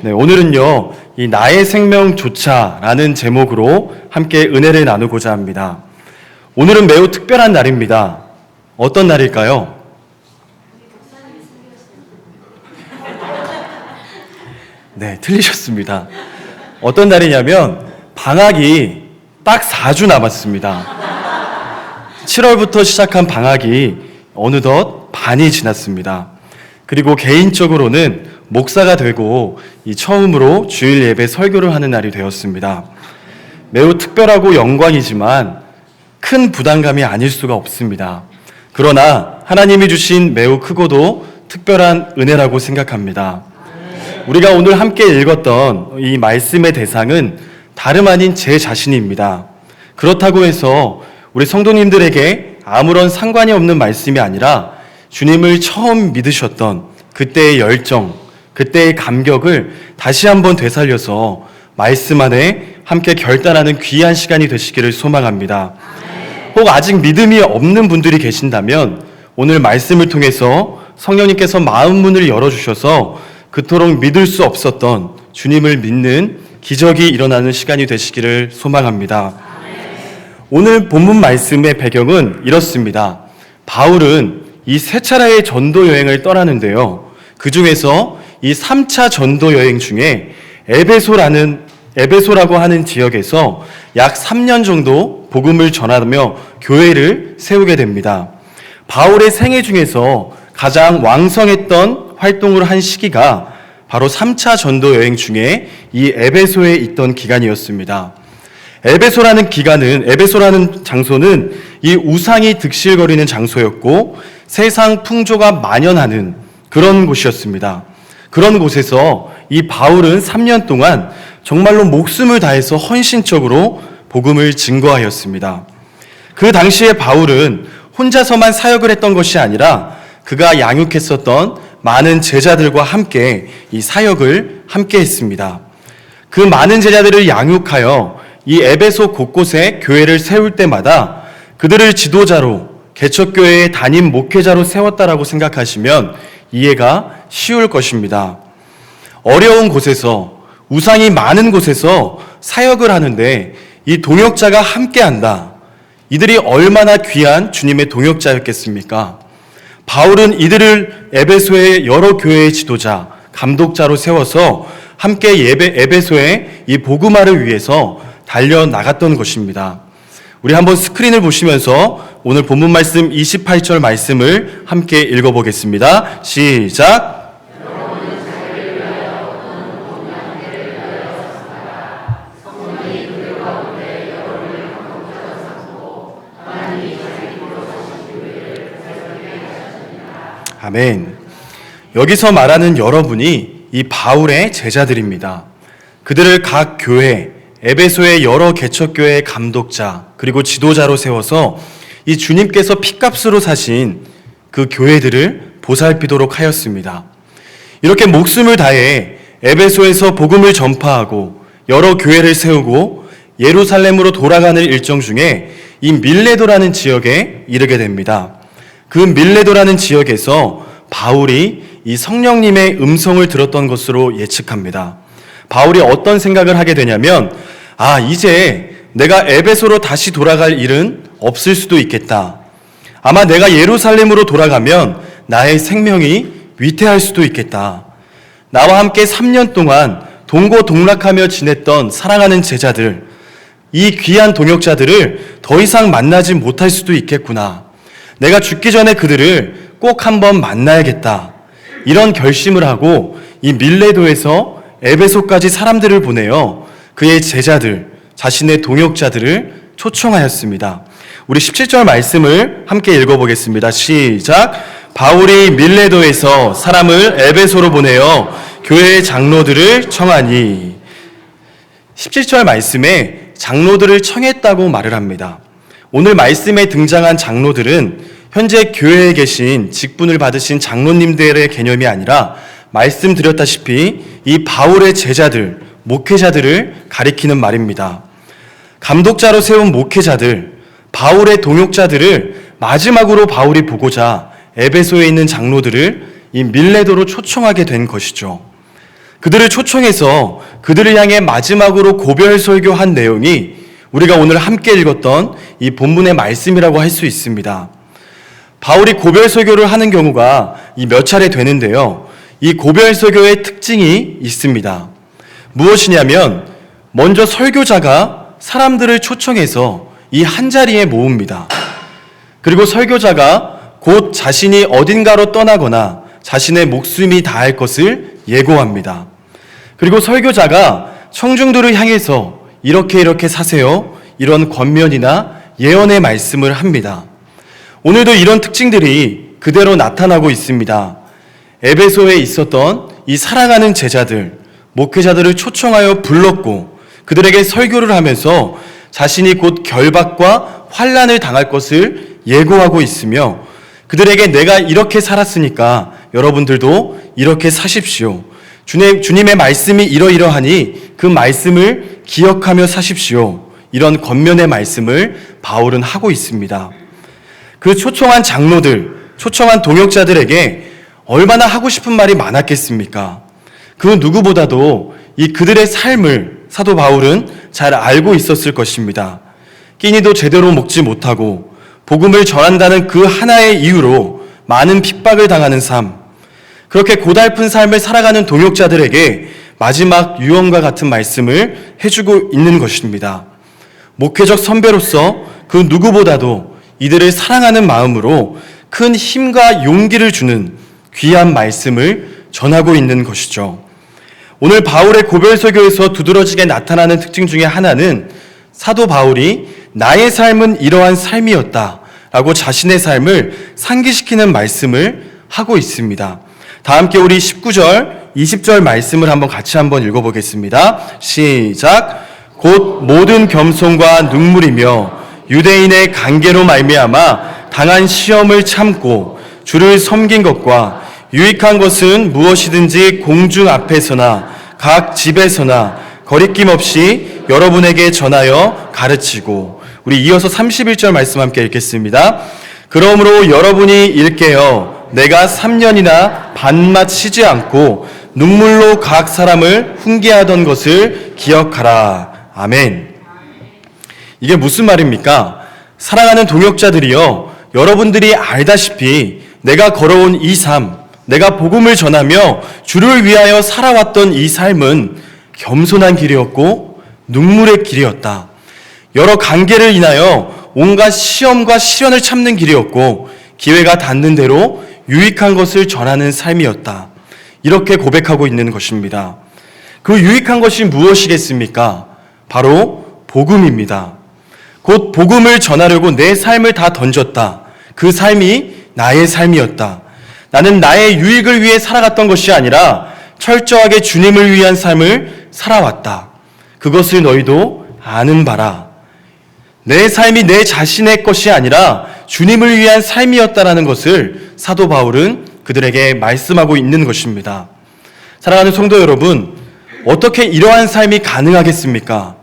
네, 오늘은요, 이 나의 생명조차라는 제목으로 함께 은혜를 나누고자 합니다. 오늘은 매우 특별한 날입니다. 어떤 날일까요? 네, 틀리셨습니다. 어떤 날이냐면 방학이 딱 4주 남았습니다. 7월부터 시작한 방학이 어느덧 반이 지났습니다. 그리고 개인적으로는 목사가 되고 이 처음으로 주일 예배 설교를 하는 날이 되었습니다. 매우 특별하고 영광이지만 큰 부담감이 아닐 수가 없습니다. 그러나 하나님이 주신 매우 크고도 특별한 은혜라고 생각합니다. 우리가 오늘 함께 읽었던 이 말씀의 대상은 다름 아닌 제 자신입니다. 그렇다고 해서 우리 성도님들에게 아무런 상관이 없는 말씀이 아니라 주님을 처음 믿으셨던 그때의 열정, 그때의 감격을 다시 한번 되살려서 말씀 안에 함께 결단하는 귀한 시간이 되시기를 소망합니다. 혹 아직 믿음이 없는 분들이 계신다면 오늘 말씀을 통해서 성령님께서 마음 문을 열어주셔서 그토록 믿을 수 없었던 주님을 믿는 기적이 일어나는 시간이 되시기를 소망합니다. 오늘 본문 말씀의 배경은 이렇습니다. 바울은 이 세 차례의 전도 여행을 떠나는데요. 그 중에서 이 3차 전도 여행 중에 에베소라고 하는 지역에서 약 3년 정도 복음을 전하며 교회를 세우게 됩니다. 바울의 생애 중에서 가장 왕성했던 활동을 한 시기가 바로 3차 전도 여행 중에 이 에베소에 있던 기간이었습니다. 에베소라는 장소는 이 우상이 득실거리는 장소였고 세상 풍조가 만연하는 그런 곳이었습니다. 그런 곳에서 이 바울은 3년 동안 정말로 목숨을 다해서 헌신적으로 복음을 증거하였습니다. 그 당시에 바울은 혼자서만 사역을 했던 것이 아니라 그가 양육했었던 많은 제자들과 함께 이 사역을 함께 했습니다. 그 많은 제자들을 양육하여 이 에베소 곳곳에 교회를 세울 때마다 그들을 지도자로 개척교회의 담임 목회자로 세웠다라고 생각하시면 이해가 쉬울 것입니다. 어려운 곳에서 우상이 많은 곳에서 사역을 하는데 이 동역자가 함께한다. 이들이 얼마나 귀한 주님의 동역자였겠습니까? 바울은 이들을 에베소의 여러 교회의 지도자, 감독자로 세워서 함께 에베소의 이 복음화를 위해서 달려나갔던 것입니다. 우리 한번 스크린을 보시면서 오늘 본문 말씀 28절 말씀을 함께 읽어보겠습니다. 시작! 아멘. 여기서 말하는 여러분이 이 바울의 제자들입니다. 그들을 각 교회, 에베소의 여러 개척교회의 감독자 그리고 지도자로 세워서 이 주님께서 핏값으로 사신 그 교회들을 보살피도록 하였습니다. 이렇게 목숨을 다해 에베소에서 복음을 전파하고 여러 교회를 세우고 예루살렘으로 돌아가는 일정 중에 이 밀레도라는 지역에 이르게 됩니다. 그 밀레도라는 지역에서 바울이 이 성령님의 음성을 들었던 것으로 예측합니다. 바울이 어떤 생각을 하게 되냐면 이제 내가 에베소로 다시 돌아갈 일은 없을 수도 있겠다. 아마 내가 예루살렘으로 돌아가면 나의 생명이 위태할 수도 있겠다. 나와 함께 3년 동안 동고동락하며 지냈던 사랑하는 제자들, 이 귀한 동역자들을 더 이상 만나지 못할 수도 있겠구나. 내가 죽기 전에 그들을 꼭 한번 만나야겠다. 이런 결심을 하고 이 밀레도에서 에베소까지 사람들을 보내어 그의 제자들, 자신의 동역자들을 초청하였습니다. 우리 17절 말씀을 함께 읽어보겠습니다. 시작! 바울이 밀레도에서 사람을 에베소로 보내어 교회의 장로들을 청하니. 17절 말씀에 장로들을 청했다고 말을 합니다. 오늘 말씀에 등장한 장로들은 현재 교회에 계신 직분을 받으신 장로님들의 개념이 아니라 말씀드렸다시피 이 바울의 제자들, 목회자들을 가리키는 말입니다. 감독자로 세운 목회자들, 바울의 동역자들을 마지막으로 바울이 보고자 에베소에 있는 장로들을 이 밀레도로 초청하게 된 것이죠. 그들을 초청해서 그들을 향해 마지막으로 고별 설교한 내용이 우리가 오늘 함께 읽었던 이 본문의 말씀이라고 할 수 있습니다. 바울이 고별 설교를 하는 경우가 몇 차례 되는데요. 이 고별 설교의 특징이 있습니다. 무엇이냐면 먼저 설교자가 사람들을 초청해서 이 한자리에 모읍니다. 그리고 설교자가 곧 자신이 어딘가로 떠나거나 자신의 목숨이 다할 것을 예고합니다. 그리고 설교자가 청중들을 향해서 이렇게 사세요, 이런 권면이나 예언의 말씀을 합니다. 오늘도 이런 특징들이 그대로 나타나고 있습니다. 에베소에 있었던 이 사랑하는 제자들, 목회자들을 초청하여 불렀고 그들에게 설교를 하면서 자신이 곧 결박과 환난을 당할 것을 예고하고 있으며 그들에게 내가 이렇게 살았으니까 여러분들도 이렇게 사십시오. 주님의 말씀이 이러이러하니 그 말씀을 기억하며 사십시오. 이런 권면의 말씀을 바울은 하고 있습니다. 그 초청한 장로들, 초청한 동역자들에게 얼마나 하고 싶은 말이 많았겠습니까? 그 누구보다도 이 그들의 삶을 사도 바울은 잘 알고 있었을 것입니다. 끼니도 제대로 먹지 못하고 복음을 전한다는 그 하나의 이유로 많은 핍박을 당하는 삶, 그렇게 고달픈 삶을 살아가는 동역자들에게 마지막 유언과 같은 말씀을 해주고 있는 것입니다. 목회적 선배로서 그 누구보다도 이들을 사랑하는 마음으로 큰 힘과 용기를 주는 귀한 말씀을 전하고 있는 것이죠. 오늘 바울의 고별설교에서 두드러지게 나타나는 특징 중에 하나는 사도 바울이 나의 삶은 이러한 삶이었다 라고 자신의 삶을 상기시키는 말씀을 하고 있습니다. 다 함께 우리 19절, 20절 말씀을 같이 읽어보겠습니다. 시작. 곧 모든 겸손과 눈물이며 유대인의 관계로 말미암아 당한 시험을 참고 주를 섬긴 것과 유익한 것은 무엇이든지 공중 앞에서나 각 집에서나 거리낌 없이 여러분에게 전하여 가르치고, 우리 이어서 31절 말씀 함께 읽겠습니다. 그러므로 여러분이 일깨어 내가 3년이나 반맛 쉬지 않고 눈물로 각 사람을 훈계하던 것을 기억하라. 아멘. 이게 무슨 말입니까? 사랑하는 동역자들이여, 여러분들이 알다시피 내가 걸어온 이 삶, 내가 복음을 전하며 주를 위하여 살아왔던 이 삶은 겸손한 길이었고 눈물의 길이었다. 여러 관계를 인하여 온갖 시험과 시련을 참는 길이었고 기회가 닿는 대로 유익한 것을 전하는 삶이었다. 이렇게 고백하고 있는 것입니다. 그 유익한 것이 무엇이겠습니까? 바로 복음입니다. 곧 복음을 전하려고 내 삶을 다 던졌다. 그 삶이 나의 삶이었다. 나는 나의 유익을 위해 살아갔던 것이 아니라 철저하게 주님을 위한 삶을 살아왔다. 그것을 너희도 아는 바라. 내 삶이 내 자신의 것이 아니라 주님을 위한 삶이었다라는 것을 사도 바울은 그들에게 말씀하고 있는 것입니다. 사랑하는 성도 여러분, 어떻게 이러한 삶이 가능하겠습니까?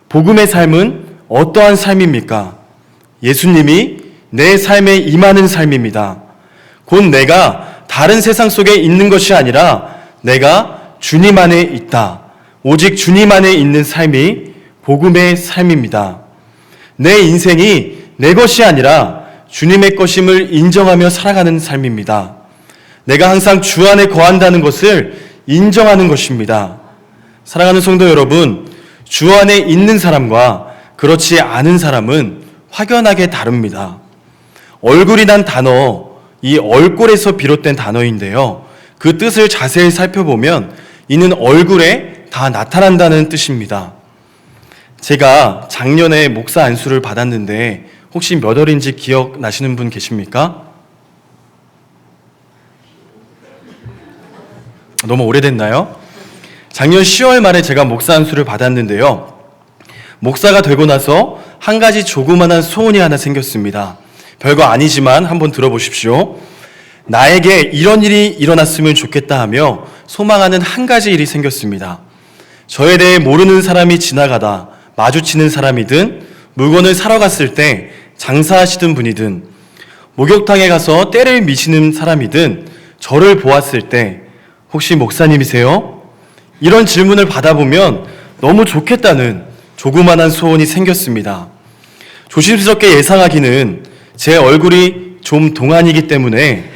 복음의 삶은 어떠한 삶입니까? 예수님이 내 삶에 임하는 삶입니다. 곧 내가 다른 세상 속에 있는 것이 아니라 내가 주님 안에 있다. 오직 주님 안에 있는 삶이 복음의 삶입니다. 내 인생이 내 것이 아니라 주님의 것임을 인정하며 살아가는 삶입니다. 내가 항상 주 안에 거한다는 것을 인정하는 것입니다. 사랑하는 성도 여러분, 주 안에 있는 사람과 그렇지 않은 사람은 확연하게 다릅니다. 얼굴이란 단어, 이 얼꼴에서 비롯된 단어인데요. 그 뜻을 자세히 살펴보면 이는 얼굴에 다 나타난다는 뜻입니다. 제가 작년에 목사 안수를 받았는데 혹시 몇 월인지 기억나시는 분 계십니까? 너무 오래됐나요? 작년 10월 말에 제가 목사 안수를 받았는데요. 목사가 되고 나서 한 가지 조그만한 소원이 하나 생겼습니다. 별거 아니지만 한번 들어보십시오. 나에게 이런 일이 일어났으면 좋겠다 하며 소망하는 한 가지 일이 생겼습니다. 저에 대해 모르는 사람이 지나가다 마주치는 사람이든 물건을 사러 갔을 때 장사하시던 분이든 목욕탕에 가서 때를 미시는 사람이든 저를 보았을 때 혹시 목사님이세요? 이런 질문을 받아보면 너무 좋겠다는 조그만한 소원이 생겼습니다. 조심스럽게 예상하기는 제 얼굴이 좀 동안이기 때문에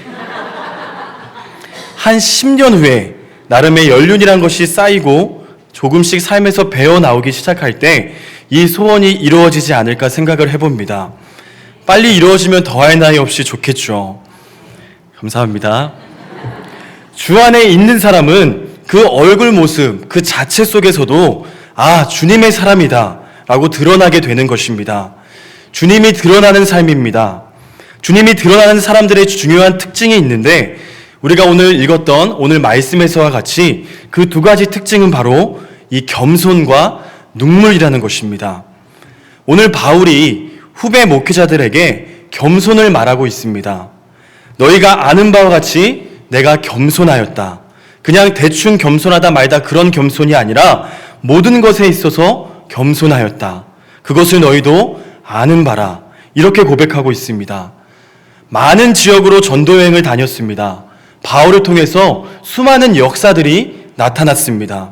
한 10년 후에 나름의 연륜이란 것이 쌓이고 조금씩 삶에서 배어 나오기 시작할 때 이 소원이 이루어지지 않을까 생각을 해봅니다. 빨리 이루어지면 더할 나위 없이 좋겠죠. 감사합니다. 주 안에 있는 사람은 그 얼굴 모습 그 자체 속에서도 주님의 사람이다 라고 드러나게 되는 것입니다. 주님이 드러나는 삶입니다. 주님이 드러나는 사람들의 중요한 특징이 있는데 우리가 오늘 읽었던 오늘 말씀에서와 같이 그 두 가지 특징은 바로 이 겸손과 눈물이라는 것입니다. 오늘 바울이 후배 목회자들에게 겸손을 말하고 있습니다. 너희가 아는 바와 같이 내가 겸손하였다. 그냥 대충 겸손하다 말다 그런 겸손이 아니라 모든 것에 있어서 겸손하였다. 그것을 너희도 아는 바라. 이렇게 고백하고 있습니다. 많은 지역으로 전도 여행을 다녔습니다. 바울을 통해서 수많은 역사들이 나타났습니다.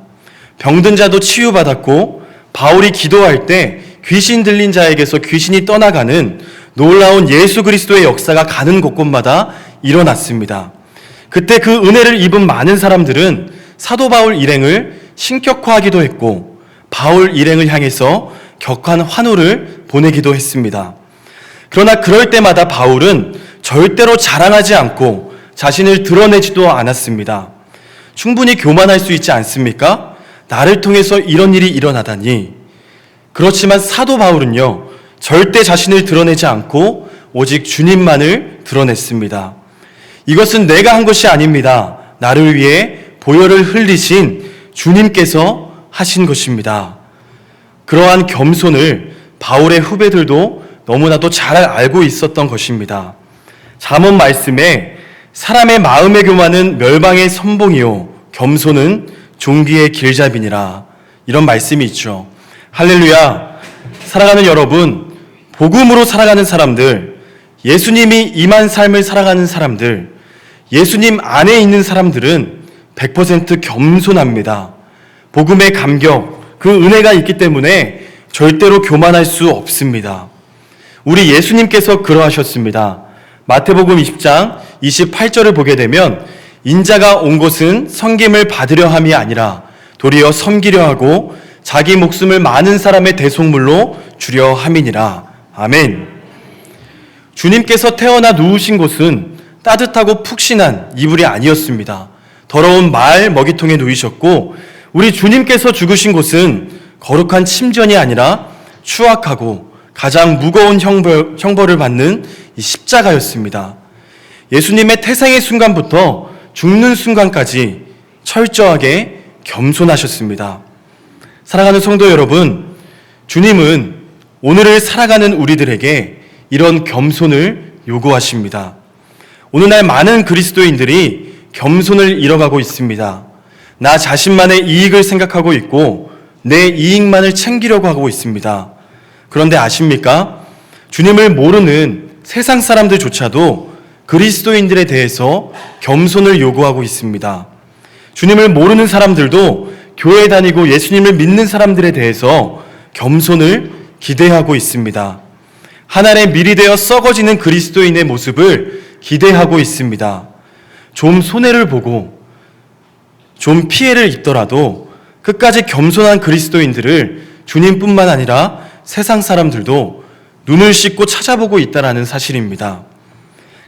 병든 자도 치유받았고 바울이 기도할 때 귀신 들린 자에게서 귀신이 떠나가는 놀라운 예수 그리스도의 역사가 가는 곳곳마다 일어났습니다. 그때 그 은혜를 입은 많은 사람들은 사도 바울 일행을 신격화하기도 했고 바울 일행을 향해서 격한 환호를 보내기도 했습니다. 그러나 그럴 때마다 바울은 절대로 자랑하지 않고 자신을 드러내지도 않았습니다. 충분히 교만할 수 있지 않습니까? 나를 통해서 이런 일이 일어나다니. 그렇지만 사도 바울은요, 절대 자신을 드러내지 않고 오직 주님만을 드러냈습니다. 이것은 내가 한 것이 아닙니다. 나를 위해 보혈을 흘리신 주님께서 하신 것입니다. 그러한 겸손을 바울의 후배들도 너무나도 잘 알고 있었던 것입니다. 잠언 말씀에 사람의 마음의 교만은 멸망의 선봉이요 겸손은 종기의 길잡이니라 이런 말씀이 있죠. 할렐루야. 사랑하는 여러분, 복음으로 살아가는 사람들, 예수님이 임한 삶을 살아가는 사람들, 예수님 안에 있는 사람들은 100% 겸손합니다. 복음의 감격, 그 은혜가 있기 때문에 절대로 교만할 수 없습니다. 우리 예수님께서 그러하셨습니다. 마태복음 20장 28절을 보게 되면 인자가 온 것은 섬김을 받으려 함이 아니라 도리어 섬기려 하고 자기 목숨을 많은 사람의 대속물로 주려 함이니라. 아멘. 주님께서 태어나 누우신 곳은 따뜻하고 푹신한 이불이 아니었습니다. 더러운 말 먹이통에 누이셨고 우리 주님께서 죽으신 곳은 거룩한 침전이 아니라 추악하고 가장 무거운 형벌을 받는 이 십자가였습니다. 예수님의 태생의 순간부터 죽는 순간까지 철저하게 겸손하셨습니다. 사랑하는 성도 여러분, 주님은 오늘을 살아가는 우리들에게 이런 겸손을 요구하십니다. 오늘날 많은 그리스도인들이 겸손을 잃어가고 있습니다. 나 자신만의 이익을 생각하고 있고 내 이익만을 챙기려고 하고 있습니다. 그런데 아십니까? 주님을 모르는 세상 사람들조차도 그리스도인들에 대해서 겸손을 요구하고 있습니다. 주님을 모르는 사람들도 교회 다니고 예수님을 믿는 사람들에 대해서 겸손을 기대하고 있습니다. 하나의 밀이 되어 썩어지는 그리스도인의 모습을 기대하고 있습니다. 좀 손해를 보고 좀 피해를 입더라도 끝까지 겸손한 그리스도인들을 주님뿐만 아니라 세상 사람들도 눈을 씻고 찾아보고 있다는 사실입니다.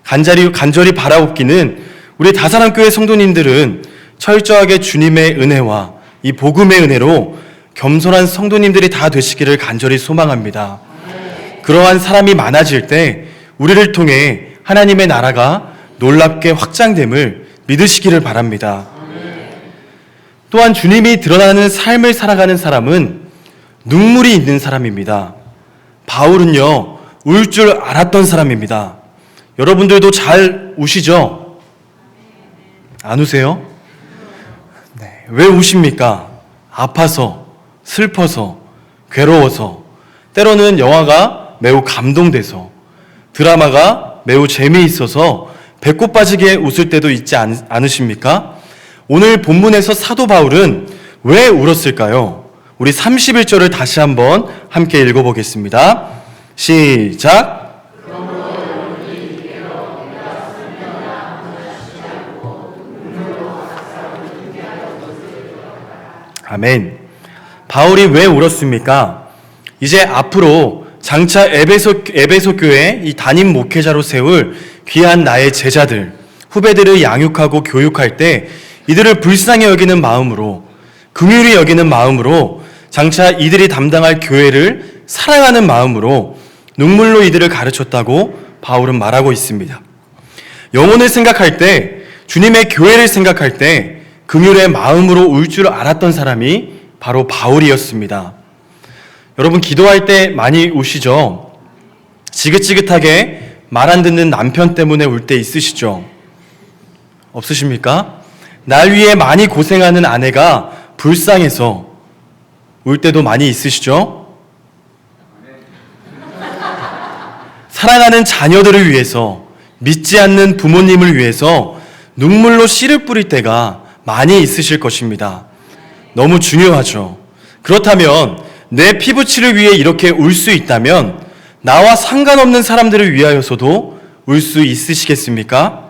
간절히 바라옵기는 우리 다사랑교회 성도님들은 철저하게 주님의 은혜와 이 복음의 은혜로 겸손한 성도님들이 다 되시기를 간절히 소망합니다. 그러한 사람이 많아질 때 우리를 통해 하나님의 나라가 놀랍게 확장됨을 믿으시기를 바랍니다. 또한 주님이 드러나는 삶을 살아가는 사람은 눈물이 있는 사람입니다. 바울은요, 울 줄 알았던 사람입니다. 여러분들도 잘 우시죠? 안 우세요? 네. 왜 우십니까? 아파서, 슬퍼서, 괴로워서, 때로는 영화가 매우 감동돼서, 드라마가 매우 재미있어서 배꼽 빠지게 웃을 때도 있지 않으십니까? 오늘 본문에서 사도 바울은 왜 울었을까요? 우리 31절을 다시 한번 함께 읽어보겠습니다. 시작. 아멘. 바울이 왜 울었습니까? 이제 앞으로 장차 에베소 교회 이 담임 목회자로 세울 귀한 나의 제자들, 후배들을 양육하고 교육할 때 이들을 불쌍히 여기는 마음으로, 긍휼히 여기는 마음으로, 장차 이들이 담당할 교회를 사랑하는 마음으로 눈물로 이들을 가르쳤다고 바울은 말하고 있습니다. 영혼을 생각할 때, 주님의 교회를 생각할 때 긍휼의 마음으로 울 줄 알았던 사람이 바로 바울이었습니다. 여러분, 기도할 때 많이 우시죠? 지긋지긋하게 말 안 듣는 남편 때문에 울 때 있으시죠? 없으십니까? 날 위해 많이 고생하는 아내가 불쌍해서 울 때도 많이 있으시죠? 사랑하는 자녀들을 위해서, 믿지 않는 부모님을 위해서 눈물로 씨를 뿌릴 때가 많이 있으실 것입니다. 너무 중요하죠. 그렇다면 내 피부치를 위해 이렇게 울 수 있다면 나와 상관없는 사람들을 위하여서도 울 수 있으시겠습니까?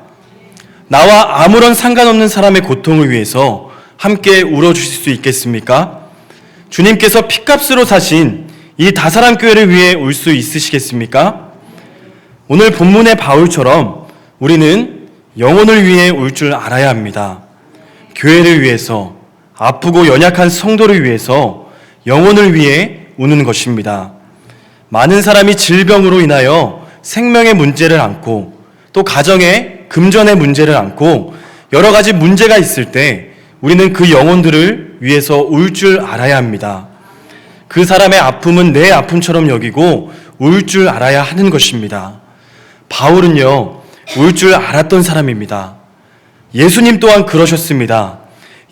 나와 아무런 상관없는 사람의 고통을 위해서 함께 울어주실 수 있겠습니까? 주님께서 핏값으로 사신 이 다사람 교회를 위해 울 수 있으시겠습니까? 오늘 본문의 바울처럼 우리는 영혼을 위해 울 줄 알아야 합니다. 교회를 위해서, 아프고 연약한 성도를 위해서, 영혼을 위해 우는 것입니다. 많은 사람이 질병으로 인하여 생명의 문제를 안고 또 가정의 금전의 문제를 안고 여러 가지 문제가 있을 때 우리는 그 영혼들을 위해서 울 줄 알아야 합니다. 그 사람의 아픔은 내 아픔처럼 여기고 울 줄 알아야 하는 것입니다. 바울은요, 울 줄 알았던 사람입니다. 예수님 또한 그러셨습니다.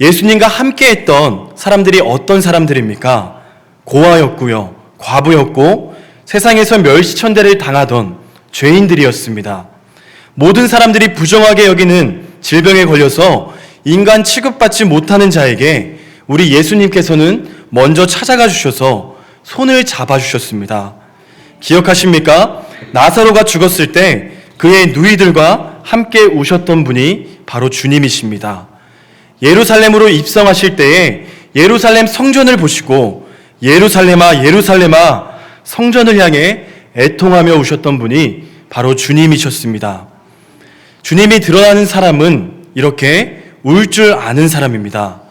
예수님과 함께 했던 사람들이 어떤 사람들입니까? 고아였고요, 과부였고 세상에서 멸시천대를 당하던 죄인들이었습니다. 모든 사람들이 부정하게 여기는 질병에 걸려서 인간 취급받지 못하는 자에게 우리 예수님께서는 먼저 찾아가 주셔서 손을 잡아 주셨습니다. 기억하십니까? 나사로가 죽었을 때 그의 누이들과 함께 우셨던 분이 바로 주님이십니다. 예루살렘으로 입성하실 때에 예루살렘 성전을 보시고 예루살렘아 예루살렘아 성전을 향해 애통하며 우셨던 분이 바로 주님이셨습니다. 주님이 드러나는 사람은 이렇게 울 줄 아는 사람입니다.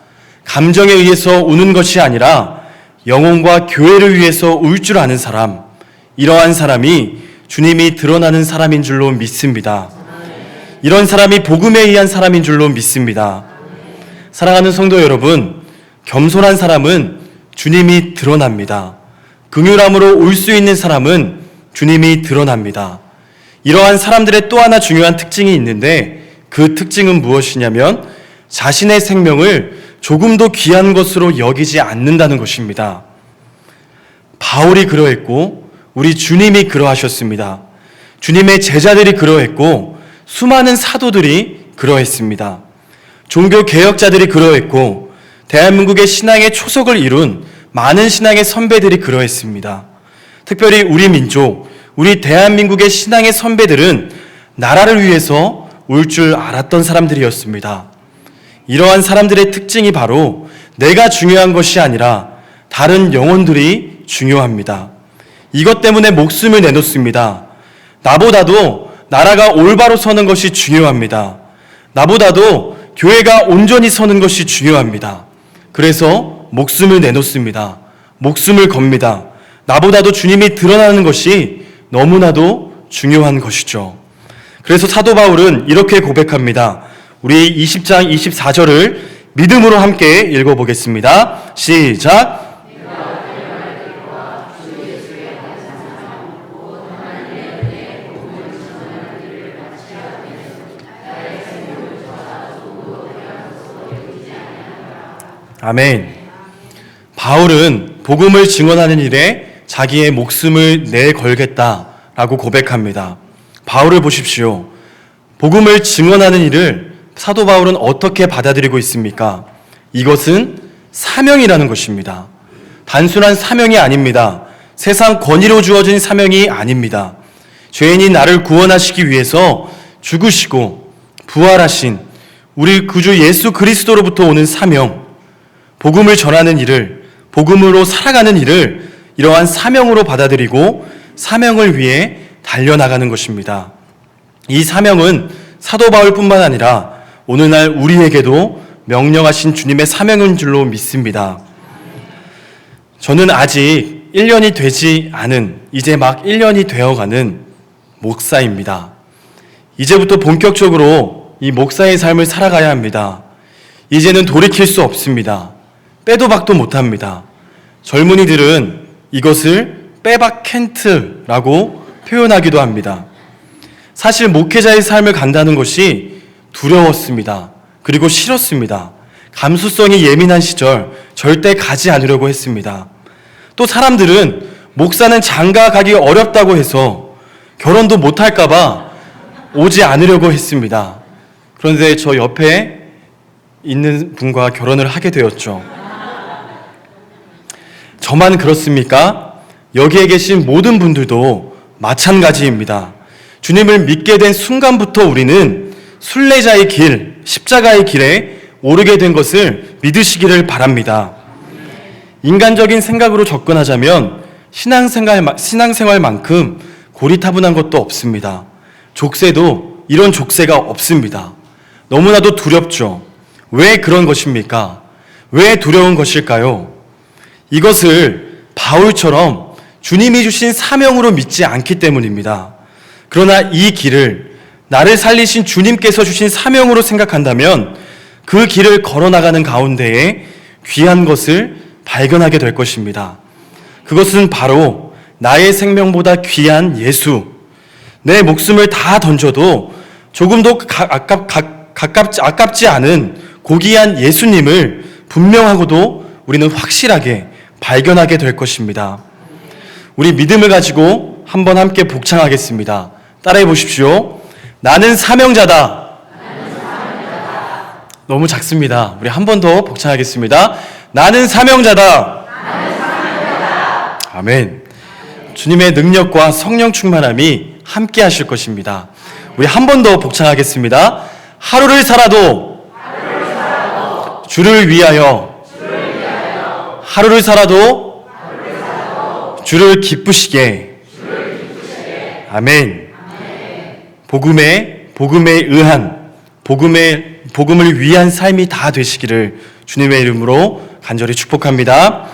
감정에 의해서 우는 것이 아니라 영혼과 교회를 위해서 울 줄 아는 사람, 이러한 사람이 주님이 드러나는 사람인 줄로 믿습니다. 이런 사람이 복음에 의한 사람인 줄로 믿습니다. 사랑하는 성도 여러분, 겸손한 사람은 주님이 드러납니다. 긍휼함으로 울 수 있는 사람은 주님이 드러납니다. 이러한 사람들의 또 하나 중요한 특징이 있는데 그 특징은 무엇이냐면 자신의 생명을 조금도 귀한 것으로 여기지 않는다는 것입니다. 바울이 그러했고 우리 주님이 그러하셨습니다. 주님의 제자들이 그러했고 수많은 사도들이 그러했습니다. 종교 개혁자들이 그러했고 대한민국의 신앙의 초석을 이룬 많은 신앙의 선배들이 그러했습니다. 특별히 우리 민족, 우리 대한민국의 신앙의 선배들은 나라를 위해서 울 줄 알았던 사람들이었습니다. 이러한 사람들의 특징이 바로 내가 중요한 것이 아니라 다른 영혼들이 중요합니다. 이것 때문에 목숨을 내놓습니다. 나보다도 나라가 올바로 서는 것이 중요합니다. 나보다도 교회가 온전히 서는 것이 중요합니다. 그래서 목숨을 내놓습니다. 목숨을 겁니다. 나보다도 주님이 드러나는 것이 너무나도 중요한 것이죠. 그래서 사도 바울은 이렇게 고백합니다. 우리 20장 24절을 믿음으로 함께 읽어보겠습니다. 시작! 아멘. 바울은 복음을 증언하는 일에 자기의 목숨을 내걸겠다라고 고백합니다. 바울을 보십시오. 복음을 증언하는 일을 사도 바울은 어떻게 받아들이고 있습니까? 이것은 사명이라는 것입니다. 단순한 사명이 아닙니다. 세상 권위로 주어진 사명이 아닙니다. 죄인인 나를 구원하시기 위해서 죽으시고 부활하신 우리 구주 예수 그리스도로부터 오는 사명, 복음을 전하는 일을, 복음으로 살아가는 일을 이러한 사명으로 받아들이고 사명을 위해 달려나가는 것입니다. 이 사명은 사도 바울뿐만 아니라 오늘날 우리에게도 명령하신 주님의 사명인 줄로 믿습니다. 저는 아직 1년이 되지 않은, 이제 막 1년이 되어가는 목사입니다. 이제부터 본격적으로 이 목사의 삶을 살아가야 합니다. 이제는 돌이킬 수 없습니다. 빼도 박도 못합니다. 젊은이들은 이것을 빼박캔트라고 표현하기도 합니다. 사실 목회자의 삶을 간다는 것이 두려웠습니다. 그리고 싫었습니다. 감수성이 예민한 시절 절대 가지 않으려고 했습니다. 또 사람들은 목사는 장가 가기 어렵다고 해서 결혼도 못할까봐 오지 않으려고 했습니다. 그런데 저 옆에 있는 분과 결혼을 하게 되었죠. 저만 그렇습니까? 여기에 계신 모든 분들도 마찬가지입니다. 주님을 믿게 된 순간부터 우리는 순례자의 길, 십자가의 길에 오르게 된 것을 믿으시기를 바랍니다. 인간적인 생각으로 접근하자면 신앙생활만큼 고리타분한 것도 없습니다. 족쇄도 이런 족쇄가 없습니다. 너무나도 두렵죠. 왜 그런 것입니까? 왜 두려운 것일까요? 이것을 바울처럼 주님이 주신 사명으로 믿지 않기 때문입니다. 그러나 이 길을 나를 살리신 주님께서 주신 사명으로 생각한다면 그 길을 걸어나가는 가운데에 귀한 것을 발견하게 될 것입니다. 그것은 바로 나의 생명보다 귀한 예수, 내 목숨을 다 던져도 조금도 아깝지 않은 고귀한 예수님을 분명하고도 우리는 확실하게 발견하게 될 것입니다. 우리 믿음을 가지고 한번 함께 복창하겠습니다. 따라해 보십시오. 나는 사명자다. 너무 작습니다. 우리 한 번 더 복창하겠습니다. 나는 사명자다. 아멘. 주님의 능력과 성령 충만함이 함께 하실 것입니다. 우리 한 번 더 복창하겠습니다. 하루를 살아도 주를 위하여, 하루를 살아도 주를 기쁘시게. 아멘. 복음에 의한, 복음을 위한 삶이 다 되시기를 주님의 이름으로 간절히 축복합니다.